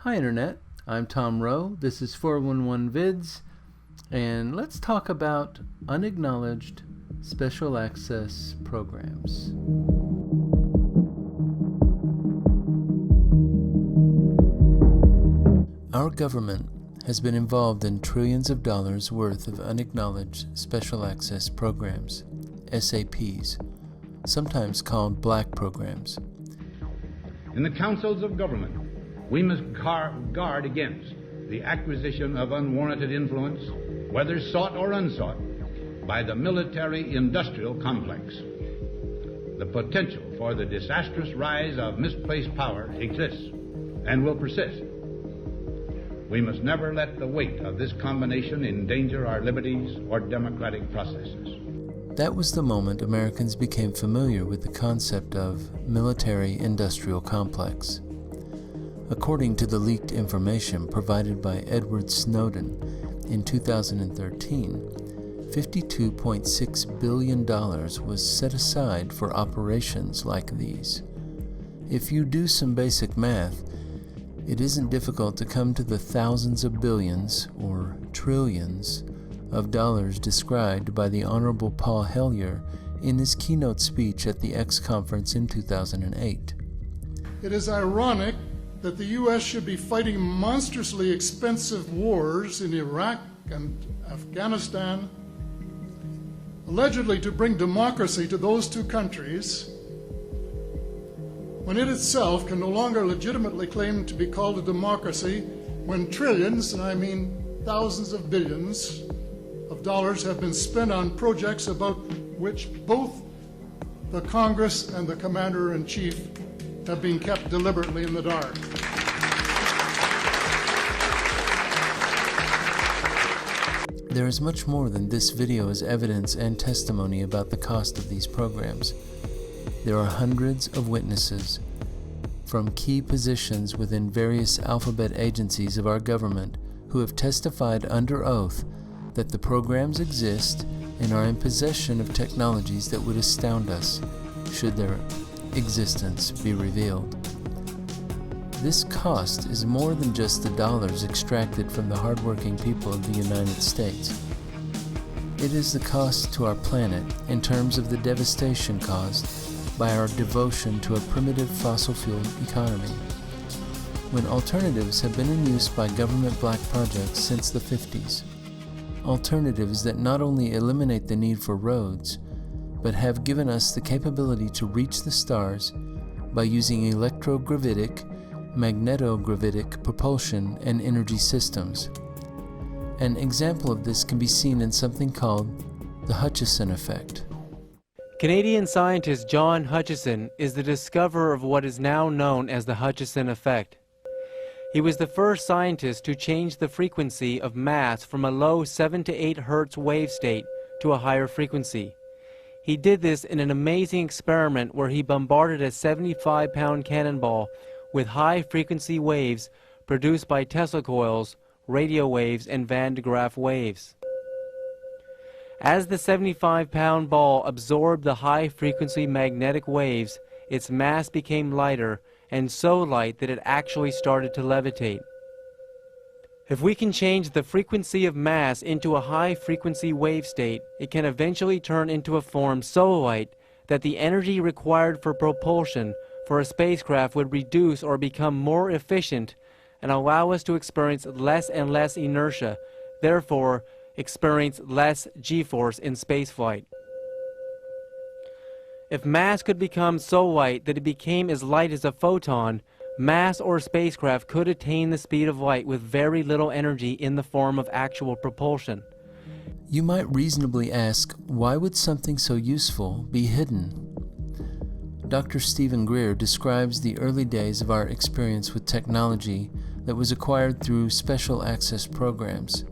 Hi Internet, I'm Tom Rowe, this is 411 VIDS, and let's talk about unacknowledged special access programs. Our government has been involved in trillions of dollars worth of unacknowledged special access programs, SAPs, sometimes called black programs. In the councils of government, we must guard against the acquisition of unwarranted influence, whether sought or unsought, by the military-industrial complex. The potential for the disastrous rise of misplaced power exists and will persist. We must never let the weight of this combination endanger our liberties or democratic processes. That was the moment Americans became familiar with the concept of military-industrial complex. According to the leaked information provided by Edward Snowden in 2013, $52.6 billion was set aside for operations like these. If you do some basic math, it isn't difficult to come to the thousands of billions, or trillions, of dollars described by the Honorable Paul Hellyer in his keynote speech at the X Conference in 2008. It is ironic that the U.S. should be fighting monstrously expensive wars in Iraq and Afghanistan, allegedly to bring democracy to those two countries, when it itself can no longer legitimately claim to be called a democracy, when trillions, and I mean thousands of billions, of dollars have been spent on projects about which both the Congress and the Commander-in-Chief have been kept deliberately in the dark. There is much more than this video as evidence and testimony about the cost of these programs. There are hundreds of witnesses from key positions within various alphabet agencies of our government who have testified under oath that the programs exist and are in possession of technologies that would astound us should their existence be revealed. This cost is more than just the dollars extracted from the hardworking people of the United States. It is the cost to our planet in terms of the devastation caused by our devotion to a primitive fossil fuel economy, when alternatives have been in use by government black projects since the 50s. Alternatives that not only eliminate the need for roads, but have given us the capability to reach the stars by using electrogravitic, magnetogravitic propulsion and energy systems. An example of this can be seen in something called the Hutchison effect. Canadian scientist John Hutchison is the discoverer of what is now known as the Hutchison effect. He was the first scientist to change the frequency of mass from a low 7 to 8 Hertz wave state to a higher frequency. He did this in an amazing experiment where he bombarded a 75-pound cannonball with high-frequency waves produced by Tesla coils, radio waves, and Van de Graaff waves. As the 75-pound ball absorbed the high-frequency magnetic waves, its mass became lighter, and so light that it actually started to levitate. If we can change the frequency of mass into a high-frequency wave state, it can eventually turn into a form so light that the energy required for propulsion for a spacecraft would reduce or become more efficient and allow us to experience less and less inertia, therefore experience less G-force in spaceflight. If mass could become so light that it became as light as a photon, mass or spacecraft could attain the speed of light with very little energy in the form of actual propulsion. You might reasonably ask, why would something so useful be hidden? Dr. Stephen Greer describes the early days of our experience with technology that was acquired through special access programs.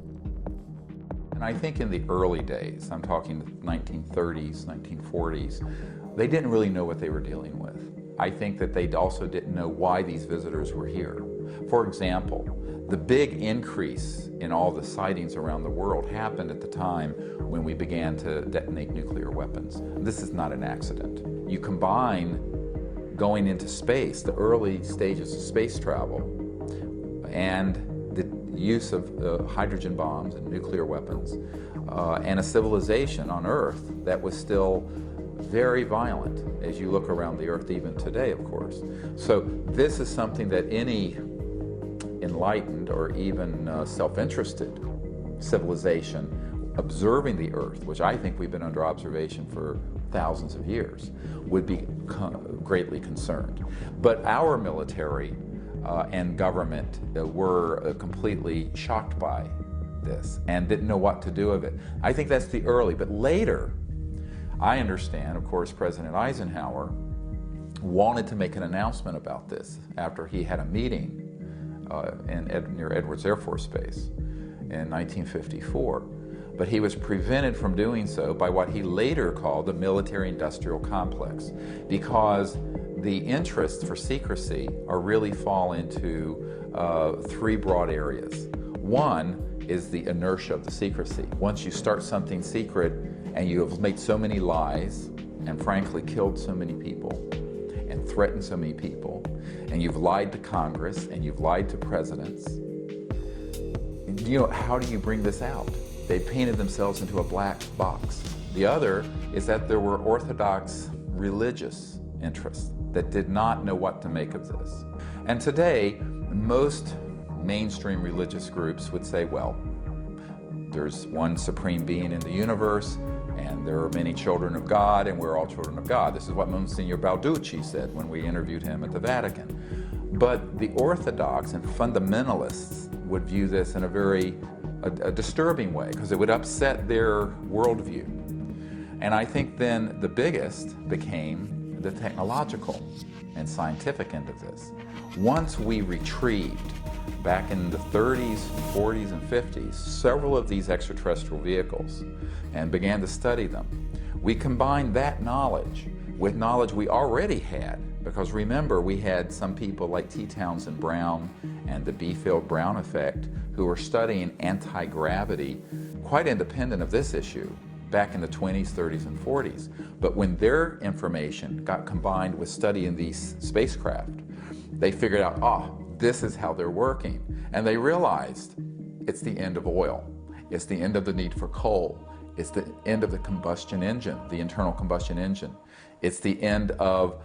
And I think in the early days, I'm talking the 1930s, 1940s, they didn't really know what they were dealing with. I think that they also didn't know why these visitors were here. For example, the big increase in all the sightings around the world happened at the time when we began to detonate nuclear weapons. This is not an accident. You combine going into space, the early stages of space travel, and the use of hydrogen bombs and nuclear weapons, and a civilization on Earth that was still very violent as you look around the Earth even today, of course. So this is something that any enlightened or even self-interested civilization observing the Earth, which I think we've been under observation for thousands of years, would be greatly concerned. But our military and government were completely shocked by this and didn't know what to do with it. I think that's the early, but later, I understand, of course, President Eisenhower wanted to make an announcement about this after he had a meeting near Edwards Air Force Base in 1954. But he was prevented from doing so by what he later called the military-industrial complex, because the interests for secrecy really fall into three broad areas. One is the inertia of the secrecy. Once you start something secret and you have made so many lies and frankly killed so many people and threatened so many people, and you've lied to Congress and you've lied to presidents, you know, how do you bring this out? They painted themselves into a black box. The other is that there were orthodox religious interests that did not know what to make of this. And today, most mainstream religious groups would say, well, there's one supreme being in the universe, and there are many children of God, and we're all children of God. This is what Monsignor Balducci said when we interviewed him at the Vatican. But the orthodox and fundamentalists would view this in a very disturbing way, because it would upset their worldview. And I think then the biggest became the technological and scientific end of this. Once we retrieved, back in the 30s, 40s, and 50s, several of these extraterrestrial vehicles and began to study them, we combined that knowledge with knowledge we already had, because remember, we had some people like T. Townsend Brown and the B-field Braun effect who were studying anti-gravity quite independent of this issue back in the 20s, 30s, and 40s. But when their information got combined with studying these spacecraft, they figured out, this is how they're working. And they realized it's the end of oil. It's the end of the need for coal. It's the end of the combustion engine, the internal combustion engine. It's the end of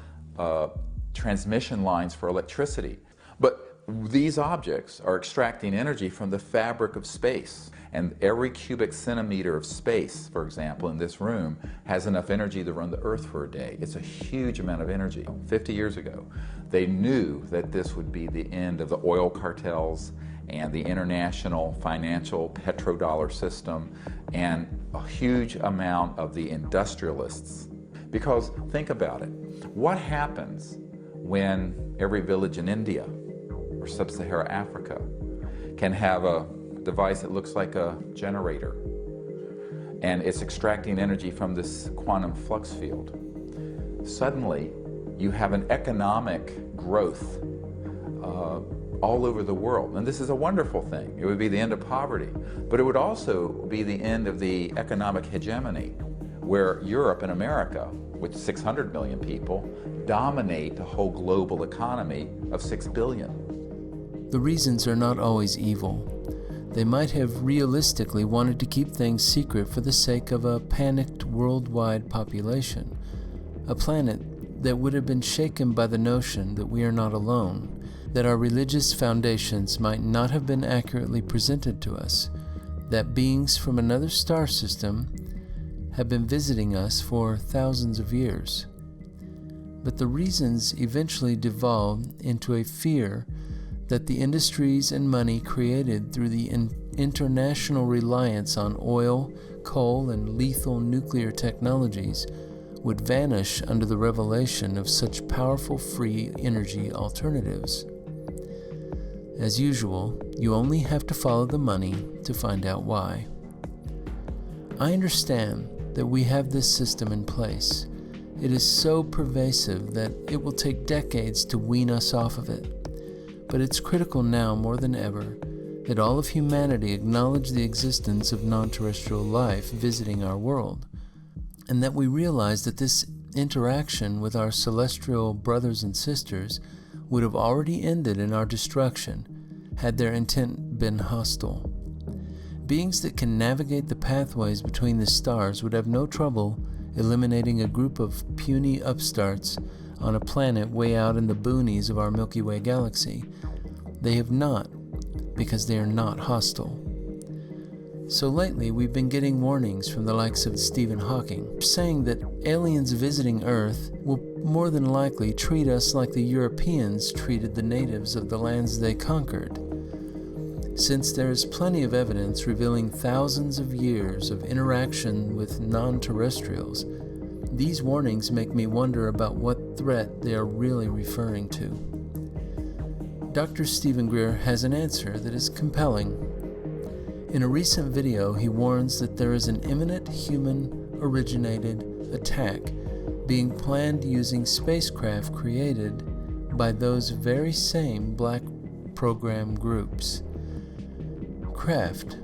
transmission lines for electricity. But these objects are extracting energy from the fabric of space. And every cubic centimeter of space, for example, in this room, has enough energy to run the Earth for a day. It's a huge amount of energy. 50 years ago, they knew that this would be the end of the oil cartels and the international financial petrodollar system and a huge amount of the industrialists. Because think about it. What happens when every village in India or sub-Saharan Africa can have a device that looks like a generator, and it's extracting energy from this quantum flux field? Suddenly, you have an economic growth all over the world. And this is a wonderful thing. It would be the end of poverty, but it would also be the end of the economic hegemony, where Europe and America, with 600 million people, dominate the whole global economy of 6 billion. The reasons are not always evil. They might have realistically wanted to keep things secret for the sake of a panicked worldwide population, a planet that would have been shaken by the notion that we are not alone, that our religious foundations might not have been accurately presented to us, that beings from another star system have been visiting us for thousands of years. But the reasons eventually devolved into a fear that the industries and money created through the international reliance on oil, coal, and lethal nuclear technologies would vanish under the revelation of such powerful free energy alternatives. As usual, you only have to follow the money to find out why. I understand that we have this system in place. It is so pervasive that it will take decades to wean us off of it. But it's critical now more than ever that all of humanity acknowledge the existence of non-terrestrial life visiting our world, and that we realize that this interaction with our celestial brothers and sisters would have already ended in our destruction had their intent been hostile. Beings that can navigate the pathways between the stars would have no trouble eliminating a group of puny upstarts on a planet way out in the boonies of our Milky Way galaxy. They have not, because they are not hostile. So lately, we've been getting warnings from the likes of Stephen Hawking, saying that aliens visiting Earth will more than likely treat us like the Europeans treated the natives of the lands they conquered. Since there is plenty of evidence revealing thousands of years of interaction with non-terrestrials, these warnings make me wonder about what threat they are really referring to. Dr. Stephen Greer has an answer that is compelling. In a recent video, he warns that there is an imminent human-originated attack being planned using spacecraft created by those very same black program groups. Craft,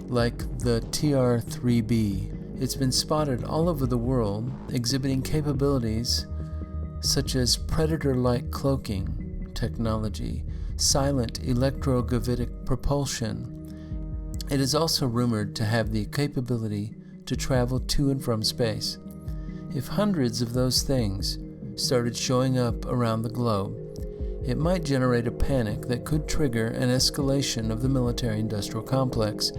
like the TR-3B, it's been spotted all over the world, exhibiting capabilities such as predator-like cloaking technology, silent electrogravitic propulsion. It is also rumored to have the capability to travel to and from space. If hundreds of those things started showing up around the globe, it might generate a panic that could trigger an escalation of the military-industrial complex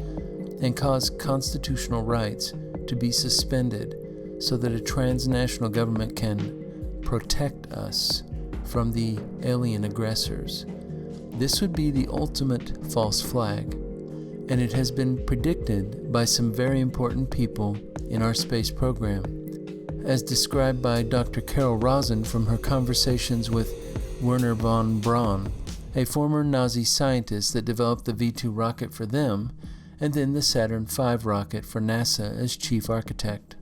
and cause constitutional rights to be suspended so that a transnational government can protect us from the alien aggressors. This would be the ultimate false flag, and it has been predicted by some very important people in our space program, as described by Dr. Carol Rosin from her conversations with Wernher von Braun, a former Nazi scientist that developed the V2 rocket for them, and then the Saturn V rocket for NASA as chief architect.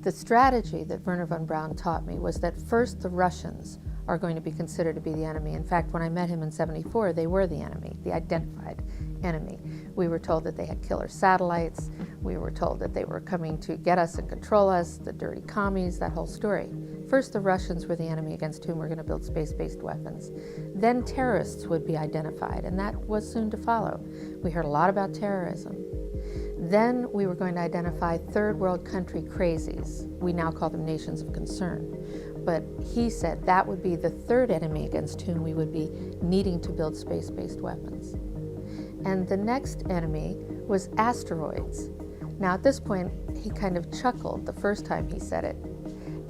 The strategy that Wernher von Braun taught me was that first the Russians are going to be considered to be the enemy. In fact, when I met him in '74, they were the enemy, the identified enemy. We were told that they had killer satellites. We were told that they were coming to get us and control us, the dirty commies, that whole story. First, the Russians were the enemy against whom we're going to build space-based weapons. Then terrorists would be identified, and that was soon to follow. We heard a lot about terrorism. Then we were going to identify third world country crazies. We now call them nations of concern. But he said that would be the third enemy against whom we would be needing to build space-based weapons. And the next enemy was asteroids. Now at this point, he kind of chuckled the first time he said it.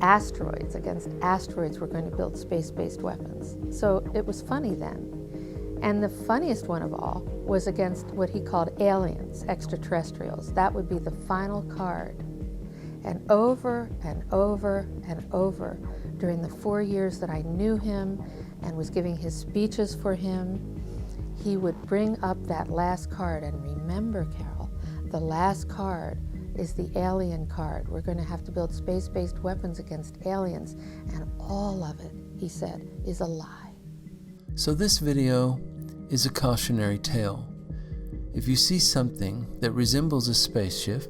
Asteroids, against asteroids, we're going to build space-based weapons. So it was funny then. And the funniest one of all was against what he called aliens, extraterrestrials. That would be the final card. And over and over and over, during the 4 years that I knew him and was giving his speeches for him, he would bring up that last card. And remember, Carol, the last card is the alien card. We're going to have to build space-based weapons against aliens, and all of it, he said, is a lie. So this video is a cautionary tale. If you see something that resembles a spaceship,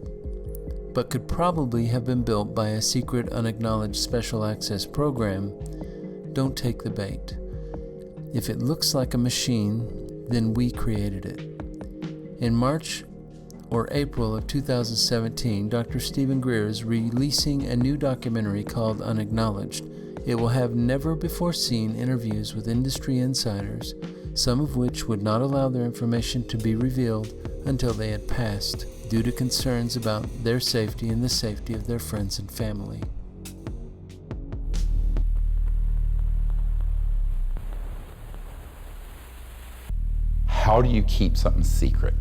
but could probably have been built by a secret unacknowledged special access program, don't take the bait. If it looks like a machine, then we created it. In March or April of 2017, Dr. Stephen Greer is releasing a new documentary called Unacknowledged. It will have never-before-seen interviews with industry insiders, some of which would not allow their information to be revealed until they had passed, due to concerns about their safety and the safety of their friends and family. How do you keep something secret?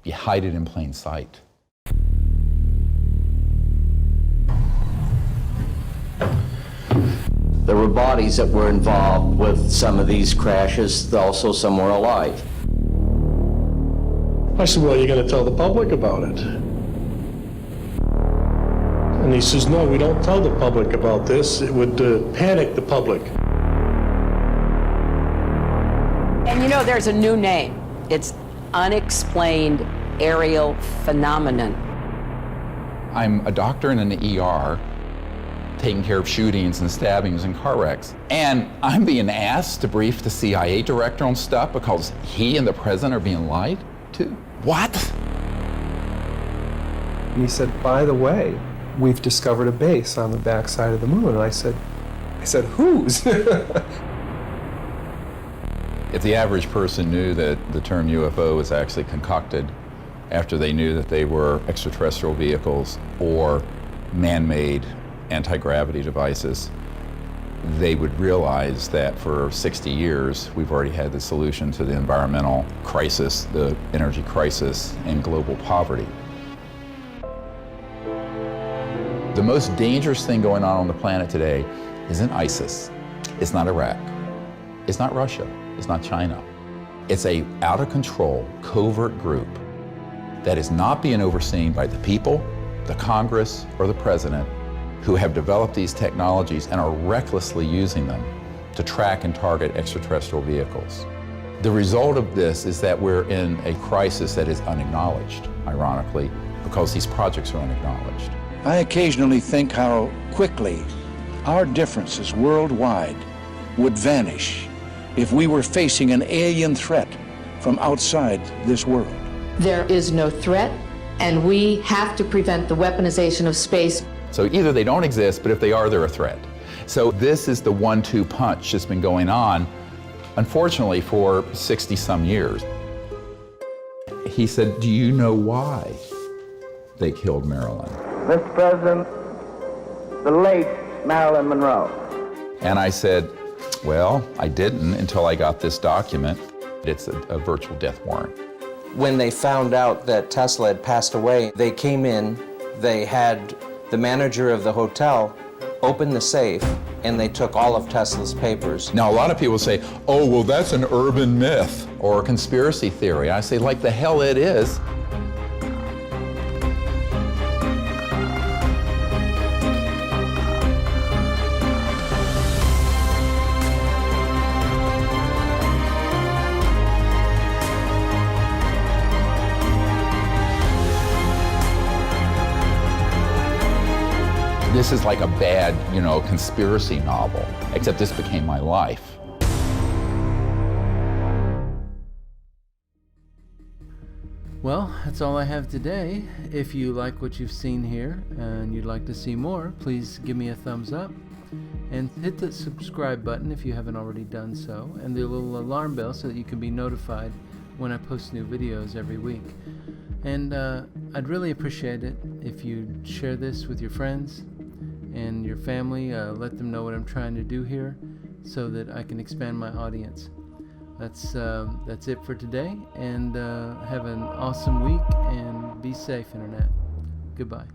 You hide it in plain sight. There were bodies that were involved with some of these crashes, also some were alive. I said, well, you're going to tell the public about it. And he says, no, we don't tell the public about this. It would panic the public. And you know, there's a new name. It's unexplained aerial phenomenon. I'm a doctor in an ER, taking care of shootings and stabbings and car wrecks. And I'm being asked to brief the CIA director on stuff because he and the president are being lied to? What? And he said, by the way, we've discovered a base on the backside of the moon. And I said, whose? If the average person knew that the term UFO was actually concocted after they knew that they were extraterrestrial vehicles or man-made anti-gravity devices, they would realize that for 60 years we've already had the solution to the environmental crisis, the energy crisis, and global poverty. The most dangerous thing going on the planet today isn't ISIS, it's not Iraq, it's not Russia, it's not China. It's a out-of-control, covert group that is not being overseen by the people, the Congress, or the president, who have developed these technologies and are recklessly using them to track and target extraterrestrial vehicles. The result of this is that we're in a crisis that is unacknowledged, ironically, because these projects are unacknowledged. I occasionally think how quickly our differences worldwide would vanish if we were facing an alien threat from outside this world. There is no threat, and we have to prevent the weaponization of space. So either they don't exist, but if they are, they're a threat. So this is the 1-2 punch that's been going on, unfortunately, for 60-some years. He said, do you know why they killed Marilyn? Mr. President, the late Marilyn Monroe. And I said, well, I didn't until I got this document. It's a virtual death warrant. When they found out that Tesla had passed away, they came in, they had the manager of the hotel open the safe, and they took all of Tesla's papers. Now, a lot of people say, oh, well, that's an urban myth or a conspiracy theory. I say, like the hell it is. This is like a bad, conspiracy novel, except this became my life. Well, that's all I have today. If you like what you've seen here and you'd like to see more, please give me a thumbs up and hit the subscribe button if you haven't already done so, and the little alarm bell so that you can be notified when I post new videos every week. And I'd really appreciate it if you'd share this with your friends and your family. Let them know what I'm trying to do here so that I can expand my audience. That's it for today, and have an awesome week, and be safe, Internet. Goodbye.